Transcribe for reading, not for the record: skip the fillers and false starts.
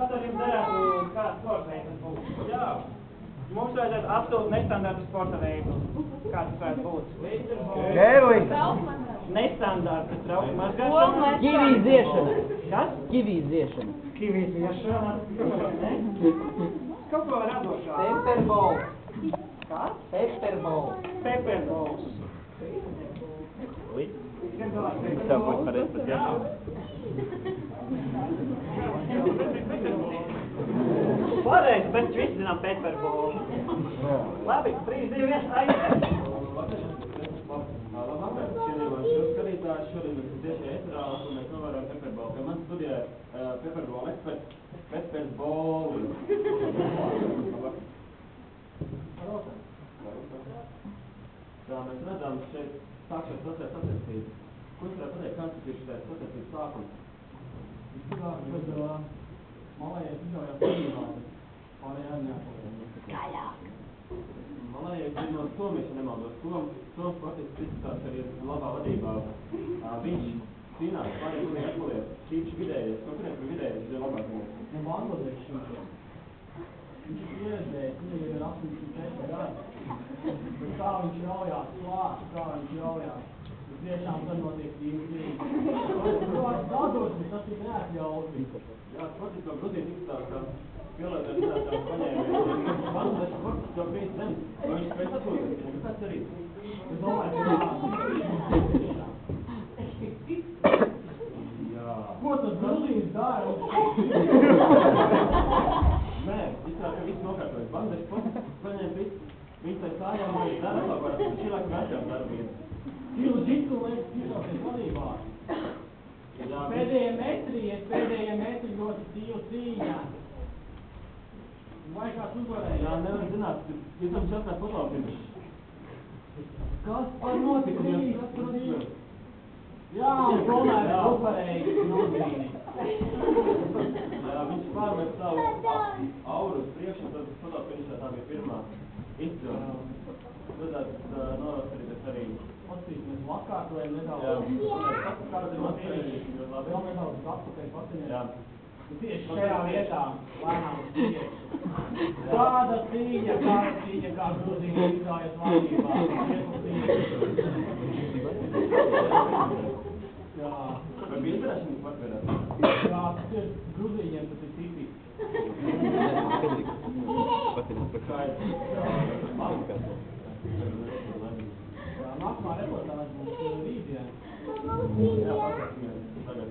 Kas ar jums darētu, kāds sporta veids tas būtu? Jā. Mums vajadzētu absolūti nestandartu sporta veidu. Kāds tas varētu būt? Gērli! Nestandarta trauku mazgāšana. Kivī ziešana. Kas? Kivī ziešana. Kivī ziešana. Kaut ko radošā. Pepperballs. Kā? Pepperballs. Pepperballs. Oui. Ça peut paraître peut-être. Pareizi, bet visi zinām pepperballs. Labi, 3, 2, 1, aiziet. Labvakar, cienījamās skatītāji, šodien mēs tieši ēterā un mēs novērojam pepperballu. Pie manis studijā pepperballu eksperts Pepperballi. Tā mēs redzam šeit sākšos sacensības. Ko jūs varētu pateikt, kāds ir šitās sacensības sākums? Vispirms, kad malējais izraujās vadībā, pārējā neapolējām. Malējais ir no Somijas, ja nemaldos. Soms sportists izskatās, ka ir labā vadībā. Viņš cīnās pārējā pilnīgi atpaliek. Šīši vidējais, no kuriem ir vidējais, ir labāk viņam? No Bangladešas viņš ir pieredzējis, viņam ir 84 gadi. Bet kā viņš raujās klāt, kā viņš raujās. Tiešām tad notiek dzīvi. Gados viņš tas ir neatļauts. Jā, sportists no Gruzijas izskatās, ka pielētās izskatās paņēmēs. Bangladešas sportists jau bija zem, vai viņš spēc atpūties, viņam kāds arī? Es domāju, ka Jā. ko tas Gruzijas dara? Nē, izskatās, ka viss nokārtojas. Bangladešas sportists paņēma visu. Viņš tai sājām vai dara labāk, šī laikam vērtījām darbības. Tīlu dzitu liekas izrauties vadībā. Pēdējie metri ļoti tīlu cīņā. Vai kāds uzvarēja? Jā, nevar zināt, jūs tam šāds fotogrāfijas. Kas par notikumi? Jā, tomēr uzvarēja nozīmīgi. Jā, viņš pārmet savu auru uz priekšu, tad fotogrāfijas tā bija pirmā izcila. Redzēt, nolaskarīties arī. Mēs atkārtojam nedaudz. Jā, kāds ir atkārtojums? Vēl nedaudz atpakaļ paciņiem. Jā. Tieši šajā vietā lēnām uz priekšu. Kāda cīņa, kā Gruzija izgājas vadībā. Jā. Vai bija izdarēšanas patverēt? Jā, tas ir Gruzījiem, tas ir tipiski. Nākamā reportāža būs rītdien. Jā, paskatīsimies tagad.